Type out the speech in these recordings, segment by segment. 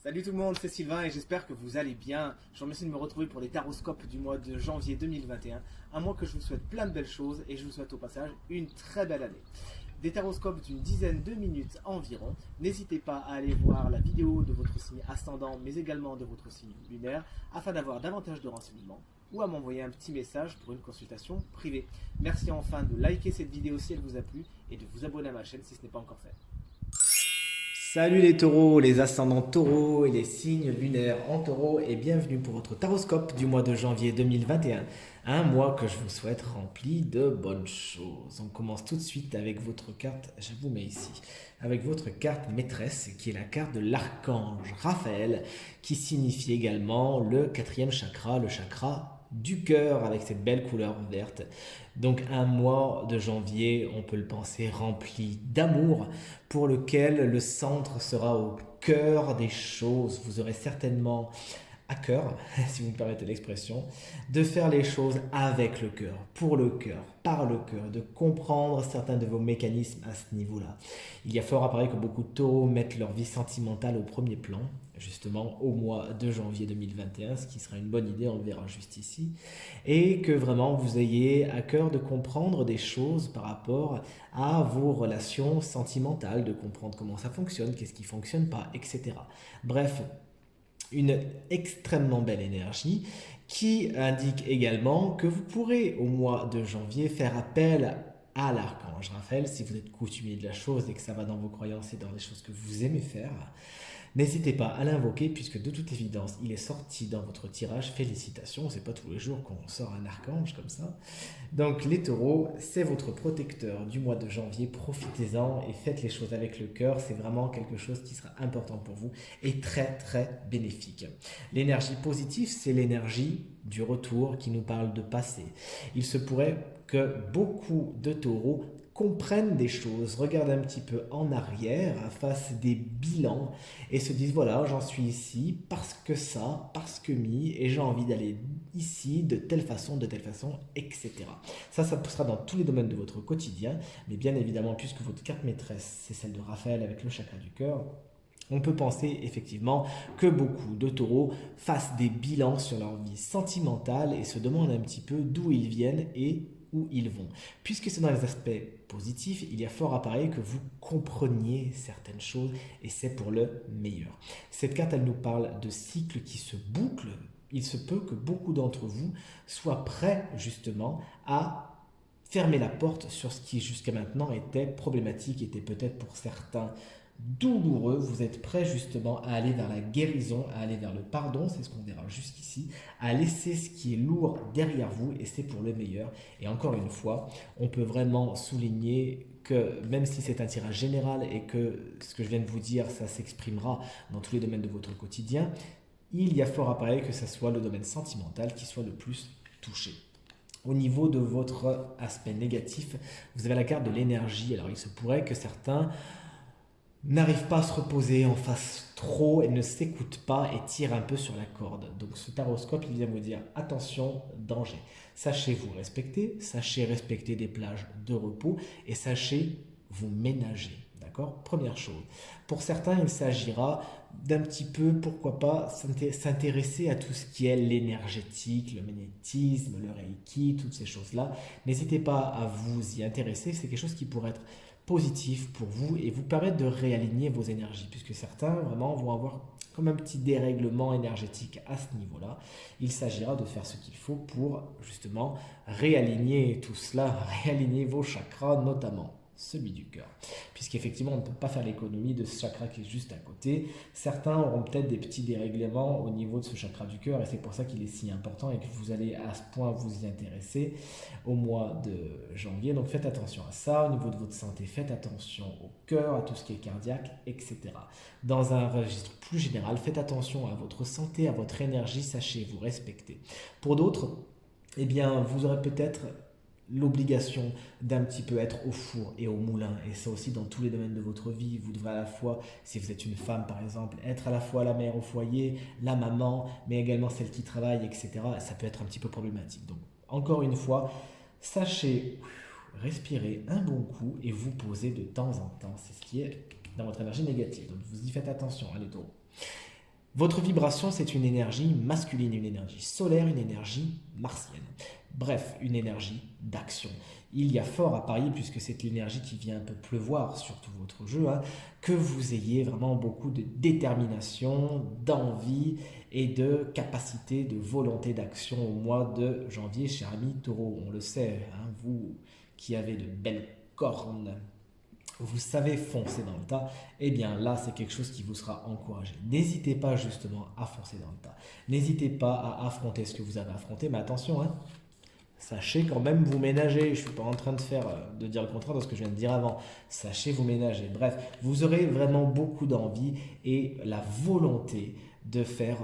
Salut tout le monde, c'est Sylvain et j'espère que vous allez bien. Je vous remercie de me retrouver pour les taroscopes du mois de janvier 2021. Un mois que je vous souhaite plein de belles choses et je vous souhaite au passage une très belle année. Des taroscopes d'une dizaine de minutes environ. N'hésitez pas à aller voir la vidéo de votre signe ascendant mais également de votre signe lunaire afin d'avoir davantage de renseignements ou à m'envoyer un petit message pour une consultation privée. Merci enfin de liker cette vidéo si elle vous a plu et de vous abonner à ma chaîne si ce n'est pas encore fait. Salut les taureaux, les ascendants taureaux et les signes lunaires en taureau et bienvenue pour votre taroscope du mois de janvier 2021. Un mois que je vous souhaite rempli de bonnes choses. On commence tout de suite avec votre carte, je vous mets ici, avec votre carte maîtresse qui est la carte de l'archange Raphaël qui signifie également le quatrième chakra, le chakra du cœur avec cette belle couleur verte. Donc un mois de janvier, on peut le penser, rempli d'amour pour lequel le centre sera au cœur des choses. Vous aurez certainement à cœur, si vous me permettez l'expression, de faire les choses avec le cœur, pour le cœur, par le cœur, de comprendre certains de vos mécanismes à ce niveau-là. Il y a fort à parier que beaucoup de taureaux mettent leur vie sentimentale au premier plan, justement au mois de janvier 2021, ce qui sera une bonne idée, on le verra juste ici, et que vraiment vous ayez à cœur de comprendre des choses par rapport à vos relations sentimentales, de comprendre comment ça fonctionne, qu'est-ce qui ne fonctionne pas, etc. Bref, une extrêmement belle énergie qui indique également que vous pourrez au mois de janvier faire appel à l'archange Raphaël si vous êtes coutumier de la chose et que ça va dans vos croyances et dans les choses que vous aimez faire. N'hésitez pas à l'invoquer puisque de toute évidence il est sorti dans votre tirage. Félicitations, c'est pas tous les jours qu'on sort un archange comme ça. Donc les taureaux, c'est votre protecteur du mois de janvier. Profitez-en et faites les choses avec le cœur. C'est vraiment quelque chose qui sera important pour vous et très très bénéfique. L'énergie positive, c'est l'énergie du retour qui nous parle de passé. Il se pourrait que beaucoup de taureaux comprennent des choses, regardent un petit peu en arrière, fassent des bilans et se disent voilà, j'en suis ici parce que ça, parce que mi, et j'ai envie d'aller ici de telle façon, etc. Ça sera dans tous les domaines de votre quotidien, mais bien évidemment, puisque votre carte maîtresse, c'est celle de Raphaël avec le chakra du cœur, on peut penser effectivement que beaucoup de taureaux fassent des bilans sur leur vie sentimentale et se demandent un petit peu d'où ils viennent et où ils vont. Puisque c'est dans les aspects positifs, il y a fort à parier que vous compreniez certaines choses et c'est pour le meilleur. Cette carte, elle nous parle de cycles qui se bouclent. Il se peut que beaucoup d'entre vous soient prêts justement à fermer la porte sur ce qui jusqu'à maintenant était problématique, était peut-être pour certains douloureux. Vous êtes prêt justement à aller vers la guérison, à aller vers le pardon, c'est ce qu'on verra jusqu'ici, à laisser ce qui est lourd derrière vous et c'est pour le meilleur. Et encore une fois, on peut vraiment souligner que même si c'est un tirage général et que ce que je viens de vous dire, ça s'exprimera dans tous les domaines de votre quotidien, il y a fort à parier que ce soit le domaine sentimental qui soit le plus touché. Au niveau de votre aspect négatif, vous avez la carte de l'énergie. Alors il se pourrait que certains n'arrive pas à se reposer, en fasse trop et ne s'écoute pas et tire un peu sur la corde. Donc ce taroscope, il vient vous dire attention, danger. Sachez vous respecter, sachez respecter des plages de repos et sachez vous ménager. D'accord? Première chose. Pour certains, il s'agira d'un petit peu, pourquoi pas, s'intéresser à tout ce qui est l'énergétique, le magnétisme, le reiki, toutes ces choses-là. N'hésitez pas à vous y intéresser, c'est quelque chose qui pourrait être positif pour vous et vous permettre de réaligner vos énergies, puisque certains vraiment vont avoir comme un petit dérèglement énergétique à ce niveau-là. Il s'agira de faire ce qu'il faut pour justement réaligner tout cela, réaligner vos chakras notamment celui du cœur. Puisqu'effectivement, on ne peut pas faire l'économie de ce chakra qui est juste à côté. Certains auront peut-être des petits dérèglements au niveau de ce chakra du cœur et c'est pour ça qu'il est si important et que vous allez à ce point vous y intéresser au mois de janvier. Donc faites attention à ça. Au niveau de votre santé, faites attention au cœur, à tout ce qui est cardiaque, etc. Dans un registre plus général, faites attention à votre santé, à votre énergie, sachez vous respecter. Pour d'autres, eh bien, vous aurez peut-être l'obligation d'un petit peu être au four et au moulin et ça aussi dans tous les domaines de votre vie. Vous devrez à la fois, si vous êtes une femme par exemple, être à la fois la mère au foyer, la maman, mais également celle qui travaille, etc. Ça peut être un petit peu problématique. Donc encore une fois, sachez respirer un bon coup et vous poser de temps en temps. C'est ce qui est dans votre énergie négative. Donc vous y faites attention, hein, les taureaux. Votre vibration, c'est une énergie masculine, une énergie solaire, une énergie martienne. Bref, une énergie d'action. Il y a fort à parier, puisque c'est l'énergie qui vient un peu pleuvoir sur tout votre jeu, hein, que vous ayez vraiment beaucoup de détermination, d'envie et de capacité, de volonté d'action au mois de janvier, cher ami Taureau. On le sait, hein, vous qui avez de belles cornes, vous savez foncer dans le tas, eh bien là c'est quelque chose qui vous sera encouragé. N'hésitez pas justement à foncer dans le tas. N'hésitez pas à affronter ce que vous avez affronté, mais attention, hein, sachez quand même vous ménager. Je ne suis pas en train de dire le contraire de ce que je viens de dire avant. Sachez vous ménager. Bref, vous aurez vraiment beaucoup d'envie et la volonté de faire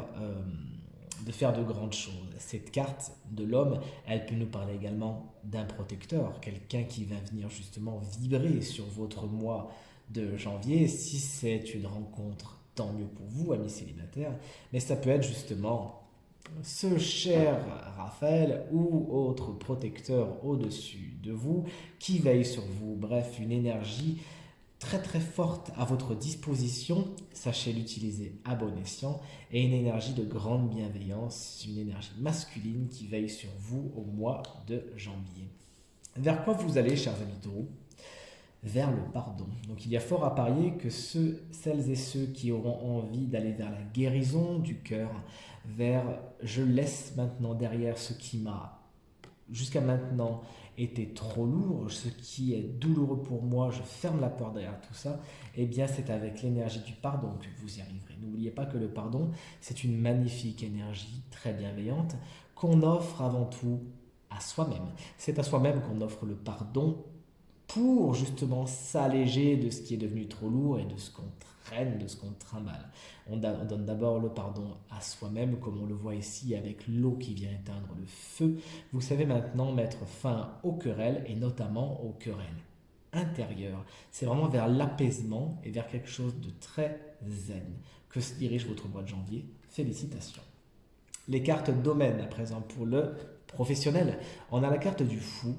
de grandes choses. Cette carte de l'homme, elle peut nous parler également d'un protecteur, quelqu'un qui va venir justement vibrer sur votre mois de janvier. Si c'est une rencontre, tant mieux pour vous, amis célibataires, mais ça peut être justement ce cher Raphaël ou autre protecteur au-dessus de vous qui veille sur vous. Bref, une énergie très très forte à votre disposition, sachez l'utiliser à bon escient, et une énergie de grande bienveillance, une énergie masculine qui veille sur vous au mois de janvier. Vers quoi vous allez, chers amis taureaux? Vers le pardon. Donc il y a fort à parier que celles et ceux qui auront envie d'aller vers la guérison du cœur, vers je laisse maintenant derrière ce qui m'a jusqu'à maintenant était trop lourd, ce qui est douloureux pour moi, je ferme la porte derrière tout ça, eh bien c'est avec l'énergie du pardon que vous y arriverez. N'oubliez pas que le pardon, c'est une magnifique énergie très bienveillante qu'on offre avant tout à soi-même. C'est à soi-même qu'on offre le pardon pour justement s'alléger de ce qui est devenu trop lourd et de ce qu'on traîne, de ce qu'on trimballe. On donne d'abord le pardon à soi-même, comme on le voit ici avec l'eau qui vient éteindre le feu. Vous savez maintenant mettre fin aux querelles et notamment aux querelles intérieures. C'est vraiment vers l'apaisement et vers quelque chose de très zen que se dirige votre mois de janvier. Félicitations. Les cartes domaines à présent pour le professionnel. On a la carte du fou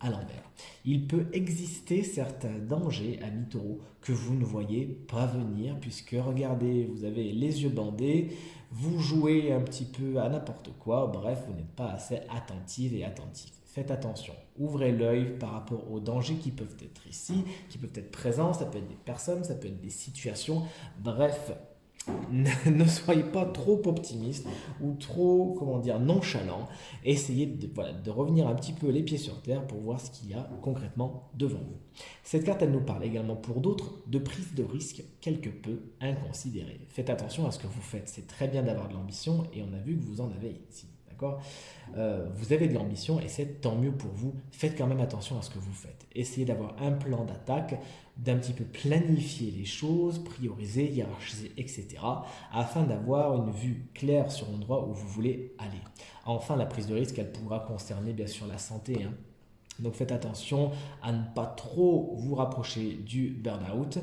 à l'envers. Il peut exister certains dangers, amis taureaux, que vous ne voyez pas venir, puisque regardez, vous avez les yeux bandés, vous jouez un petit peu à n'importe quoi, bref, vous n'êtes pas assez attentive et attentif. Faites attention, ouvrez l'œil par rapport aux dangers qui peuvent être ici, qui peuvent être présents, ça peut être des personnes, ça peut être des situations, bref, ne soyez pas trop optimiste ou trop, comment dire, nonchalant. Essayez de revenir un petit peu les pieds sur terre pour voir ce qu'il y a concrètement devant vous. Cette carte, elle nous parle également pour d'autres de prise de risque quelque peu inconsidérée. Faites attention à ce que vous faites. C'est très bien d'avoir de l'ambition et on a vu que vous en avez ici. Vous avez de l'ambition et c'est tant mieux pour vous. Faites quand même attention à ce que vous faites. Essayez d'avoir un plan d'attaque, d'un petit peu planifier les choses, prioriser, hiérarchiser, etc. afin d'avoir une vue claire sur l'endroit où vous voulez aller. Enfin, la prise de risque, elle pourra concerner bien sûr la santé, hein. Donc faites attention à ne pas trop vous rapprocher du burn-out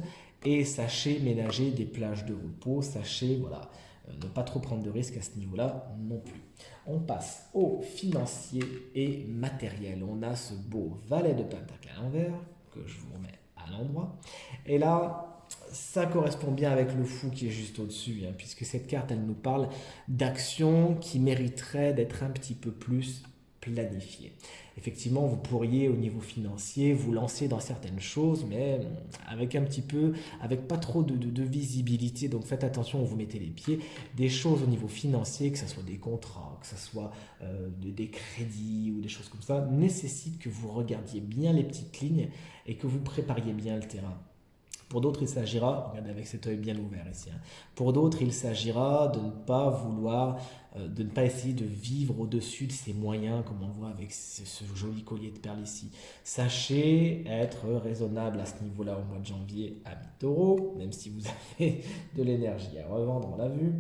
et sachez ménager des plages de repos, sachez ne pas trop prendre de risques à ce niveau-là non plus. On passe au financier et matériel. On a ce beau valet de pentacle à l'envers que je vous remets à l'endroit. Et là, ça correspond bien avec le fou qui est juste au-dessus, hein, puisque cette carte, elle nous parle d'actions qui mériteraient d'être un petit peu plus planifiées. Effectivement, vous pourriez au niveau financier vous lancer dans certaines choses, mais avec pas trop de visibilité. Donc faites attention où vous mettez les pieds. Des choses au niveau financier, que ce soit des contrats, que ce soit des crédits ou des choses comme ça, nécessitent que vous regardiez bien les petites lignes et que vous prépariez bien le terrain. Pour d'autres, il s'agira, regardez avec cet œil bien ouvert ici, hein, pour d'autres, il s'agira de ne pas essayer de vivre au-dessus de ses moyens, comme on le voit avec ce joli collier de perles ici. Sachez être raisonnable à ce niveau-là au mois de janvier à mi-taureau, même si vous avez de l'énergie à revendre, on l'a vu.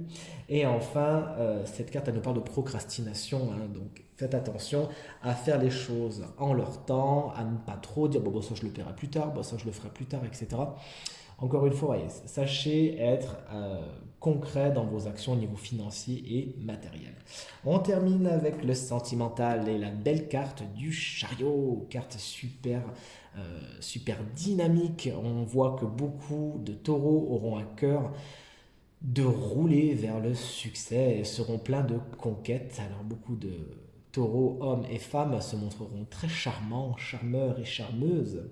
Et enfin, cette carte, elle nous parle de procrastination, hein, donc faites attention à faire les choses en leur temps, à ne pas trop dire bon, ça je le paierai plus tard, bon, ça je le ferai plus tard, etc. Encore une fois, voyez, sachez être concret dans vos actions au niveau financier et matériel. On termine avec le sentimental et la belle carte du chariot, carte super dynamique. On voit que beaucoup de taureaux auront à cœur de rouler vers le succès et seront pleins de conquêtes. Alors beaucoup de taureaux, hommes et femmes, se montreront très charmants, charmeurs et charmeuses.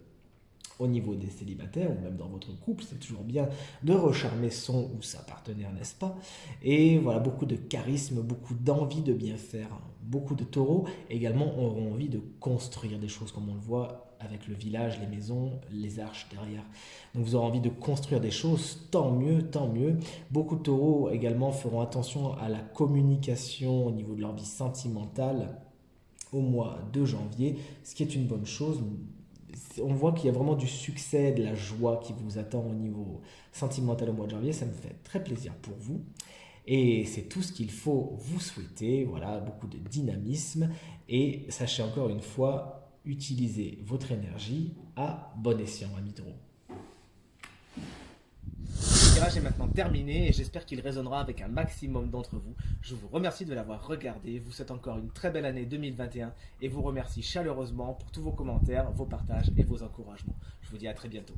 Au niveau des célibataires ou même dans votre couple, c'est toujours bien de recharmer son ou sa partenaire, n'est-ce pas? Et voilà, beaucoup de charisme, beaucoup d'envie de bien faire. Beaucoup de taureaux également auront envie de construire des choses, comme on le voit avec le village, les maisons, les arches derrière. Donc vous aurez envie de construire des choses, tant mieux, tant mieux. Beaucoup de taureaux également feront attention à la communication au niveau de leur vie sentimentale au mois de janvier, ce qui est une bonne chose. On voit qu'il y a vraiment du succès, de la joie qui vous attend au niveau sentimental au mois de janvier. Ça me fait très plaisir pour vous. Et c'est tout ce qu'il faut vous souhaiter. Voilà, beaucoup de dynamisme. Et sachez encore une fois, utilisez votre énergie à bon escient, amis taureaux. Le tirage est maintenant terminé et j'espère qu'il résonnera avec un maximum d'entre vous. Je vous remercie de l'avoir regardé, vous souhaite encore une très belle année 2021 et vous remercie chaleureusement pour tous vos commentaires, vos partages et vos encouragements. Je vous dis à très bientôt.